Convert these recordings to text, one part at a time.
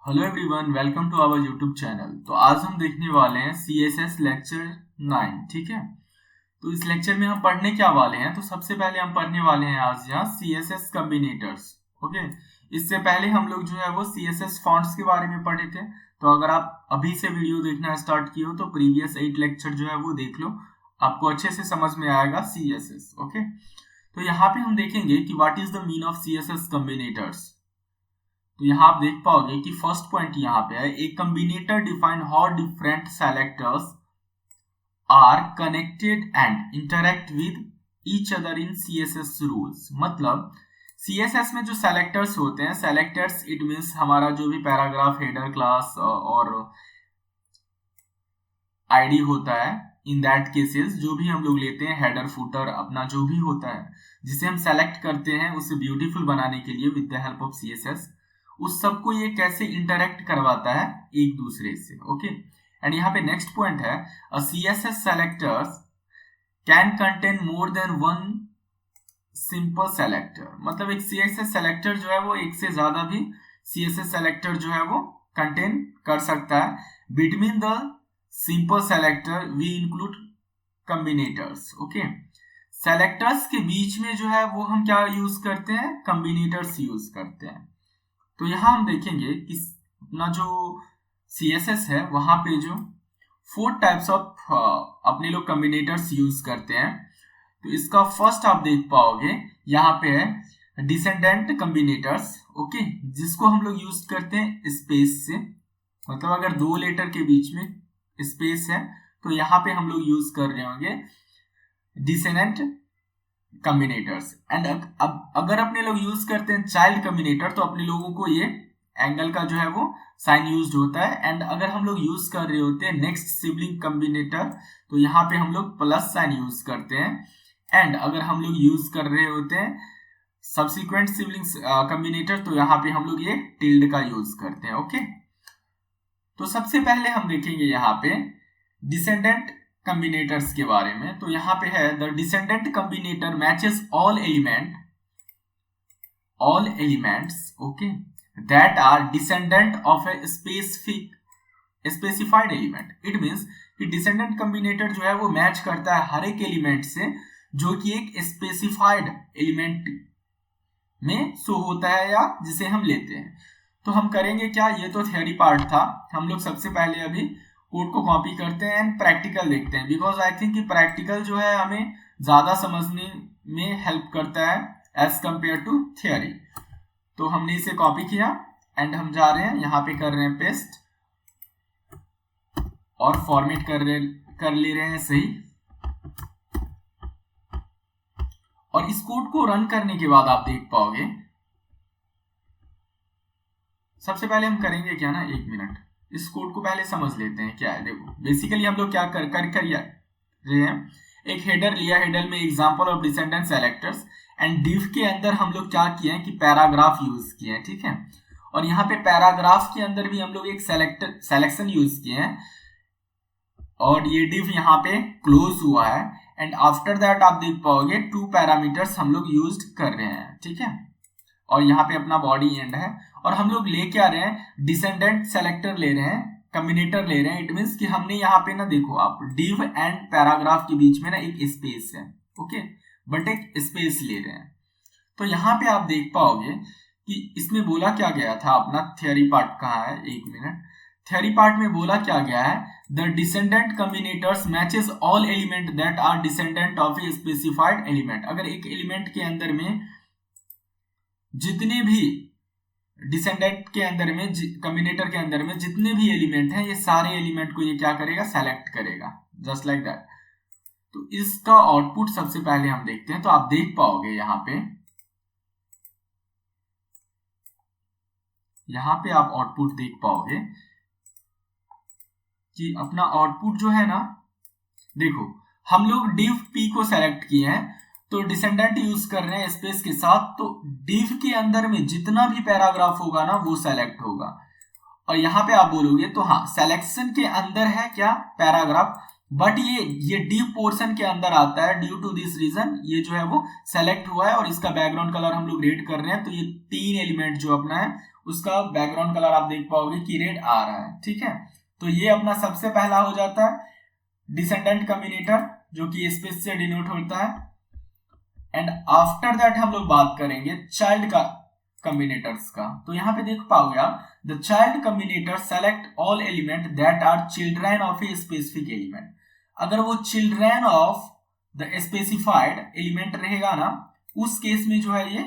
Hello everyone, welcome to our YouTube channel. तो आज हम देखने वाले हैं CSS लेक्चर 9। ठीक है, तो इस लेक्चर में हम पढ़ने क्या वाले हैं। तो सबसे पहले हम पढ़ने वाले हैं आज यहाँ CSS कम्बिनेटर्स। ओके, इससे पहले हम लोग जो है वो CSS फॉन्ट्स के बारे में पढ़े थे। तो अगर आप अभी से वीडियो देखना स्टार्ट किए हो तो प्रीवियस 8 लेक्चर जो है वो देख लो, आपको अच्छे से समझ में आएगा CSS। ओके, तो यहाँ पे हम देखेंगे कि what is the mean of CSS कम्बिनेटर्स। तो यहाँ आप देख पाओगे कि फर्स्ट पॉइंट यहाँ पे है, a combinator define how different selectors are connected and interact with each other in CSS rules. मतलब CSS में जो सेलेक्टर्स होते हैं, सेलेक्टर्स इट मींस हमारा जो भी पैराग्राफ, हेडर, क्लास और आईडी होता है। इन दैट केसेस जो भी हम लोग लेते हैं, हेडर, फुटर, अपना जो भी होता है जिसे हम सेलेक्ट करते हैं उसे ब्यूटीफुल बनाने के लिए with the help of CSS, उस सबको ये कैसे इंटरेक्ट करवाता है एक दूसरे से। ओके, एंड यहाँ पे नेक्स्ट पॉइंट है, CSS selectors can contain more than one simple selector. मतलब एक CSS सेलेक्टर जो है वो एक से ज्यादा भी CSS सेलेक्टर जो है वो कंटेन कर सकता है। Between the simple selector we include combinators. Okay, selectors के बीच में जो है वो हम क्या यूज करते हैं, कम्बिनेटर्स यूज करते हैं। तो यहां हम देखेंगे कि अपना जो CSS है वहां पे जो 4 टाइप्स ऑफ अपने लोग कम्बिनेटर्स यूज करते हैं। तो इसका फर्स्ट आप देख पाओगे यहाँ पे है डिसेंडेंट कम्बिनेटर्स। ओके, जिसको हम लोग यूज करते हैं स्पेस से। मतलब अगर दो लेटर के बीच में स्पेस है तो यहाँ पे हम लोग यूज कर रहे होंगे डिसेंडेंट कम्बिनेटर्स। एंड अब अगर अपने लोग यूज करते हैं चाइल्ड कम्बिनेटर तो अपने लोगों को ये एंगल का जो है वो साइन यूज होता है। एंड अगर हम लोग यूज कर रहे होते हैं नेक्स्ट सिबलिंग कम्बिनेटर तो यहाँ पे हम लोग प्लस साइन यूज करते हैं। एंड अगर हम लोग यूज कर रहे होते हैं सब्सिक्वेंट सिबलिंग्स कम्बिनेटर तो यहाँ पे हम लोग ये टिल्ड का यूज करते हैं। ओके, तो सबसे पहले हम देखेंगे यहाँ पे डिसेंडेंट कम्बिनेटर्स के बारे में। तो यहाँ पे है the descendant combinator matches all elements okay that are descendant of a specified element. It means कि डिसेंडेंट कम्बिनेटर जो है वो मैच करता है हर एक एलिमेंट से जो कि एक स्पेसिफाइड एलिमेंट में शो होता है या जिसे हम लेते हैं। तो हम करेंगे क्या, ये तो थ्योरी पार्ट था। हम लोग सबसे पहले अभी कोड को कॉपी करते हैं एंड प्रैक्टिकल देखते हैं, बिकॉज आई थिंक कि प्रैक्टिकल जो है हमें ज्यादा समझने में हेल्प करता है एज कंपेयर टू थियोरी। तो हमने इसे कॉपी किया एंड हम जा रहे हैं यहाँ पे कर रहे हैं पेस्ट और फॉर्मेट कर ले रहे हैं सही। और इस कोड को रन करने के बाद आप देख पाओगे, सबसे पहले हम करेंगे क्या ना, 1 मिनट इस कोड को पहले समझ लेते हैं क्या है। देखो बेसिकली हम लोग क्या कर रहे हैं, एक हेडर लिया, हेडर में example of descendant selectors and div के अंदर हम लोग क्या किए हैं कि पैराग्राफ यूज किए हैं। ठीक है, और यहाँ पे पैराग्राफ के अंदर भी हम लोग एक सेलेक्शन यूज किए हैं और ये डिव यहाँ पे क्लोज हुआ है। एंड आफ्टर दैट आप देख पाओगे 2 पैरामीटर्स हम लोग यूज कर रहे हैं। ठीक है, और यहाँ पे अपना बॉडी एंड है और हम लोग ले क्या रहे हैं, डिसेंडेंट सेलेक्टर ले रहे हैं, कम्बिनेटर ले रहे हैं। इट मींस कि हमने यहाँ पे ना देखो आप डिव एंड पैराग्राफ के बीच में ना एक स्पेस है। ओके, बट एक स्पेस ले रहे हैं। तो यहाँ पे आप देख पाओगे कि इसमें बोला क्या गया था, अपना थियोरी पार्ट कहाँ है, 1 मिनट। थियोरी पार्ट में बोला क्या गया है, the descendant combinators matches all element that are descendant of a specified element. अगर एक एलिमेंट के अंदर में जितने भी डिसेंडेंट के अंदर में कम्बिनेटर के अंदर में जितने भी एलिमेंट हैं ये सारे एलिमेंट को ये क्या करेगा, सेलेक्ट करेगा, जस्ट लाइक दैट। तो इसका आउटपुट सबसे पहले हम देखते हैं। तो आप देख पाओगे यहाँ पे आप आउटपुट देख पाओगे कि अपना आउटपुट जो है ना, देखो हम लोग div p को सेलेक्ट किए हैं तो डिसेंडेंट यूज कर रहे हैं स्पेस के साथ। तो div के अंदर में जितना भी पैराग्राफ होगा ना वो सेलेक्ट होगा। और यहाँ पे आप बोलोगे तो हाँ, सेलेक्शन के अंदर है क्या, पैराग्राफ, बट ये div पोर्शन के अंदर आता है। ड्यू टू दिस रीजन ये जो है वो सेलेक्ट हुआ है और इसका बैकग्राउंड कलर हम लोग रेड कर रहे हैं। तो ये 3 एलिमेंट जो अपना है उसका बैकग्राउंड कलर आप देख पाओगे कि रेड आ रहा है। ठीक है, तो ये अपना सबसे पहला हो जाता है डिसेंडेंट कम्बिनेटर जो कि स्पेस से डिनोट होता है। एंड आफ्टर दैट हम लोग बात करेंगे चाइल्ड का कम्बिनेटर्स का। तो यहाँ पे देख पाओगे आप, the child combinator select all element that are children of a specific element. अगर वो children of the specified element रहेगा ना, उस केस में जो है ये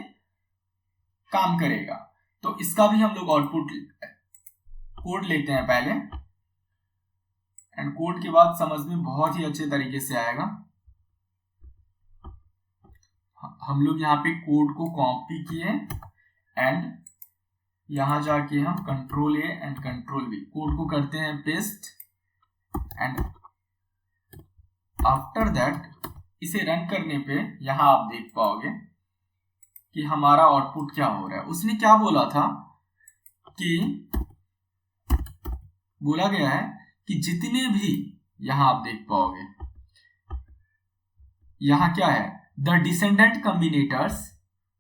काम करेगा। तो इसका भी हम लोग आउटपुट कोड लेते हैं पहले, एंड कोड के बाद समझ में बहुत ही अच्छे तरीके से आएगा। हम लोग यहाँ पे कोड को कॉपी किए एंड यहां जाके हम control A and control B code को करते हैं पेस्ट, एंड आफ्टर दैट इसे रन करने पे यहां आप देख पाओगे कि हमारा आउटपुट क्या हो रहा है। उसने क्या बोला था कि बोला गया है कि जितने भी, यहां आप देख पाओगे यहां क्या है, द डिसेंडेंट कम्बिनेटर्स,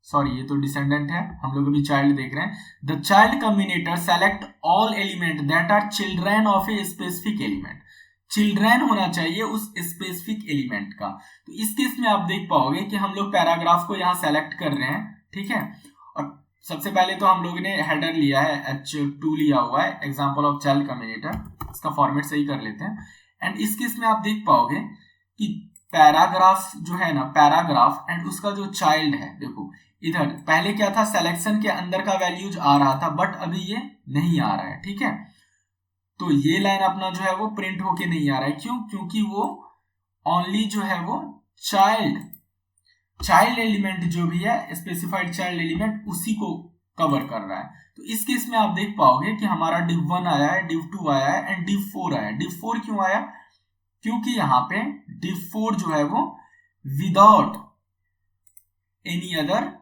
सॉरी ये तो डिसेंडेंट है, हम लोग अभी चाइल्ड देख रहे हैं। The child combinator select all element that are children of a specific element. Children होना चाहिए उस स्पेसिफिक एलिमेंट का। तो इस केस में आप देख पाओगे कि हम लोग पैराग्राफ को यहाँ सेलेक्ट कर रहे हैं। ठीक है, और सबसे पहले तो हम लोग ने हेडर लिया है, H2 लिया हुआ है, एग्जाम्पल ऑफ चाइल्ड कम्बिनेटर। इसका फॉर्मेट सही कर लेते हैं। एंड इस केस में आप देख पाओगे कि पैराग्राफ जो है ना, पैराग्राफ एंड उसका जो चाइल्ड है, देखो इधर पहले क्या था, सिलेक्शन के अंदर का वैल्यूज आ रहा था, बट अभी ये नहीं आ रहा है। ठीक है, तो ये लाइन अपना जो है वो प्रिंट होके नहीं आ रहा है। क्यों? क्योंकि वो ओनली जो है वो चाइल्ड एलिमेंट जो भी है, स्पेसिफाइड चाइल्ड एलिमेंट, उसी को कवर कर रहा है। तो इस केस में आप देख पाओगे कि हमारा div1 आया है, div2 आया है एंड div4 आया है। div4 क्यों आया? क्योंकि यहाँ पे div4 जो है वो विदाउट एनी अदर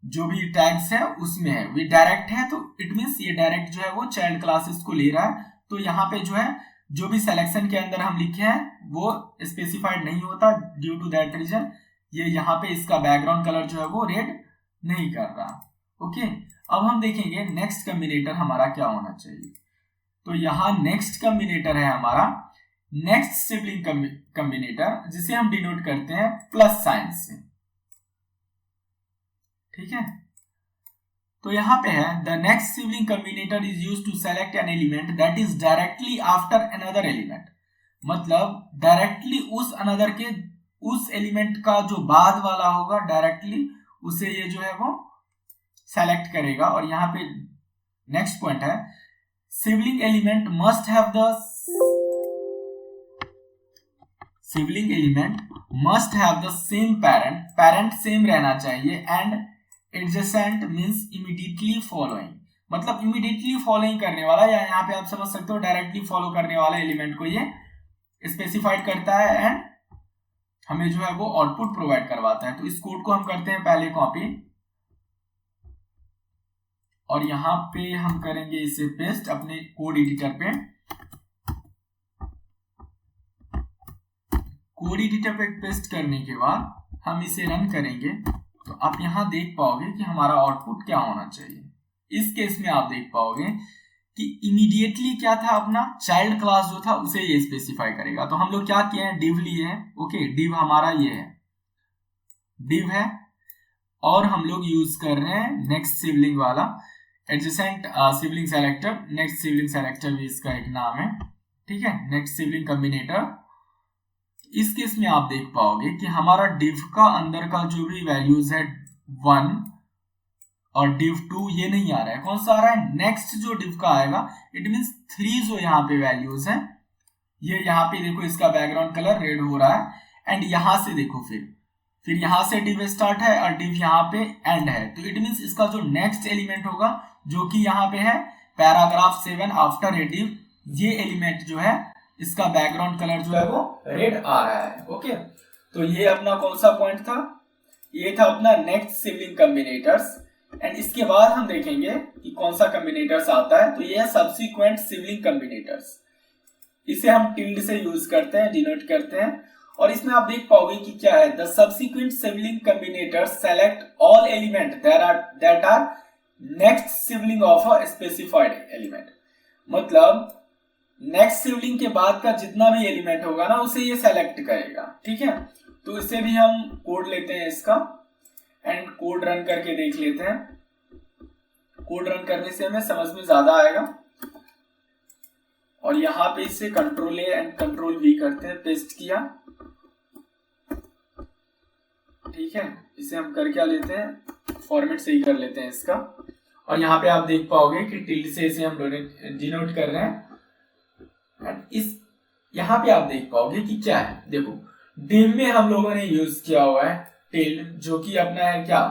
जो भी टैग्स है उसमें है, वो डायरेक्ट है, तो इट मींस ये डायरेक्ट जो है वो चाइल्ड क्लासेस को ले रहा है। तो यहाँ पे जो है जो भी सिलेक्शन के अंदर हम लिखे हैं वो स्पेसिफाइड नहीं होता, ड्यू टू दैट रीजन ये यहाँ पे इसका बैकग्राउंड कलर जो है वो रेड नहीं कर रहा। ओके, अब हम देखेंगे नेक्स्ट कम्बिनेटर हमारा क्या होना चाहिए। तो यहाँ नेक्स्ट कम्बिनेटर है हमारा नेक्स्ट सिबलिंग कम्बिनेटर, जिसे हम डिनोट करते हैं प्लस साइन से। ठीक है, तो यहां पे है the next sibling combinator is used to select an element that is directly after another element. मतलब डायरेक्टली उस अनदर के, उस एलिमेंट का जो बाद वाला होगा डायरेक्टली उसे ये जो है वो सेलेक्ट करेगा। और यहाँ पे नेक्स्ट पॉइंट है sibling element must have the sibling element must have the same parent same रहना चाहिए, and adjacent means immediately following, मतलब इमीडिएटली फॉलोइंग करने वाला, या यहाँ पे आप समझ सकते हो डायरेक्टली फॉलो करने वाला एलिमेंट को ये स्पेसिफाइड करता है एंड हमें जो है वो आउटपुट प्रोवाइड करवाता है। तो इस कोड को हम करते हैं पहले कॉपी, और यहाँ पे हम करेंगे इसे पेस्ट अपने कोड एडिटर पे। कोड एडिटर पे पेस्ट करने के बाद हम इसे रन करेंगे, तो आप यहां देख पाओगे कि हमारा आउटपुट क्या होना चाहिए। इस केस में आप देख पाओगे कि इमीडिएटली क्या था, अपना चाइल्ड क्लास जो था उसे ये स्पेसिफाई करेगा। तो हम लोग क्या किए हैं, डिव लिए हैं। ओके, डिव हमारा ये है, डिव है, और हम लोग यूज कर रहे हैं नेक्स्ट सिबलिंग वाला adjacent sibling selector. Next sibling selector भी इसका एक नाम है। ठीक है, नेक्स्ट सिबलिंग कम्बिनेटर। इस केस में आप देख पाओगे कि हमारा div का अंदर का जो भी वैल्यूज है 1 और div2 ये नहीं आ रहा है। कौन सा आ रहा है? नेक्स्ट जो div का आएगा, इट मींस 3 जो यहाँ पे वैल्यूज है, ये यहाँ पे देखो इसका बैकग्राउंड कलर रेड हो रहा है। एंड यहां से देखो फिर यहां से div स्टार्ट है और div यहाँ पे एंड है, तो इट मींस इसका जो नेक्स्ट एलिमेंट होगा जो कि यहाँ पे है पैराग्राफ 7 आफ्टर ए div, ये एलिमेंट जो है इसका बैकग्राउंड कलर जो है वो रेड आ रहा है। ओके, तो ये अपना कौन सा पॉइंट था? ये था अपना नेक्स्ट सिबलिंग कम्बिनेटर्स। एंड इसके बाद हम देखेंगे कि कौन सा कम्बिनेटर्स आता है। तो ये है सब्सिक्वेंट सिबलिंग कम्बिनेटर्स। इसे हम टिल्ड से यूज करते हैं, डिनोट करते हैं। और इसमें आप देख पाओगे कि क्या है, the subsequent sibling combinators select all element that are next sibling of a specified element, मतलब नेक्स्ट सिबलिंग के बाद का जितना भी एलिमेंट होगा ना उसे ये सेलेक्ट करेगा। ठीक है, तो इसे भी हम कोड लेते हैं इसका एंड कोड रन करके देख लेते हैं। कोड रन करने से हमें समझ में ज्यादा आएगा। और यहां पे इसे control A and control we करते हैं, पेस्ट किया। ठीक है, इसे हम कर क्या लेते हैं, फॉर्मेट सही कर लेते हैं इसका। और यहाँ पे आप देख पाओगे कि टिल्ड से इसे हम डिनोट कर रहे हैं। एंड इस यहाँ पे आप देख पाओगे कि क्या है, देखो डिव में हम लोगों ने यूज किया हुआ है टिल्ड, जो कि अपना है क्या,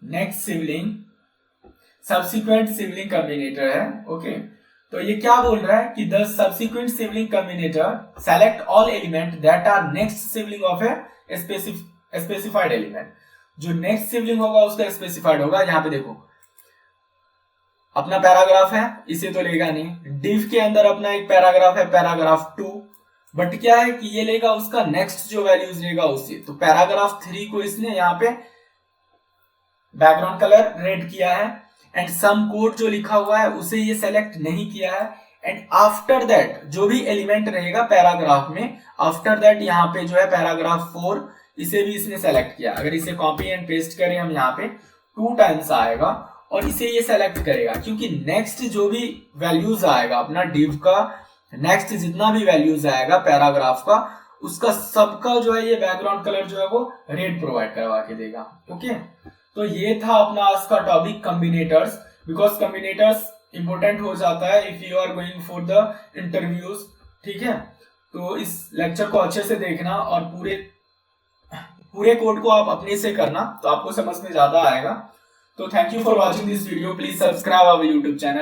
next sibling subsequent sibling combinator है। ओके, तो ये क्या बोल रहा है कि the subsequent sibling combinator select all element that are next sibling of a specified element. जो नेक्स्ट सिबलिंग होगा उसका स्पेसिफाइड होगा। यहाँ पे देखो अपना पैराग्राफ है, इसे तो लेगा नहीं। डिव के अंदर अपना एक पैराग्राफ है, पैराग्राफ 2, बट क्या है कि ये लेगा उसका नेक्स्ट जो वैल्यूज लेगा उससे। तो पैराग्राफ 3 को इसने यहाँ पे बैकग्राउंड कलर रेड किया है एंड सम कोड जो लिखा हुआ है उसे ये सेलेक्ट नहीं किया है। एंड आफ्टर दैट जो भी एलिमेंट रहेगा पैराग्राफ में, आफ्टर दैट यहाँ पे जो है पैराग्राफ 4, इसे भी इसने सेलेक्ट किया। अगर इसे कॉपी एंड पेस्ट करें हम यहाँ पे 2 टाइम्स आएगा और इसे ये सेलेक्ट करेगा, क्योंकि नेक्स्ट जो भी वैल्यूज आएगा अपना डिव का, नेक्स्ट जितना भी वैल्यूज आएगा पैराग्राफ का, उसका सबका जो है ये बैकग्राउंड कलर जो है वो रेड प्रोवाइड करवा के देगा। ओके, तो ये था अपना आज का topic combinators, because combinators important हो जाता है if you are going for the interviews. ठीक है, तो इस लेक्चर को अच्छे से देखना और पूरे कोड को आप अपने से करना, तो आपको समझ में ज्यादा आएगा। तो thank you for watching this video, please subscribe our YouTube channel.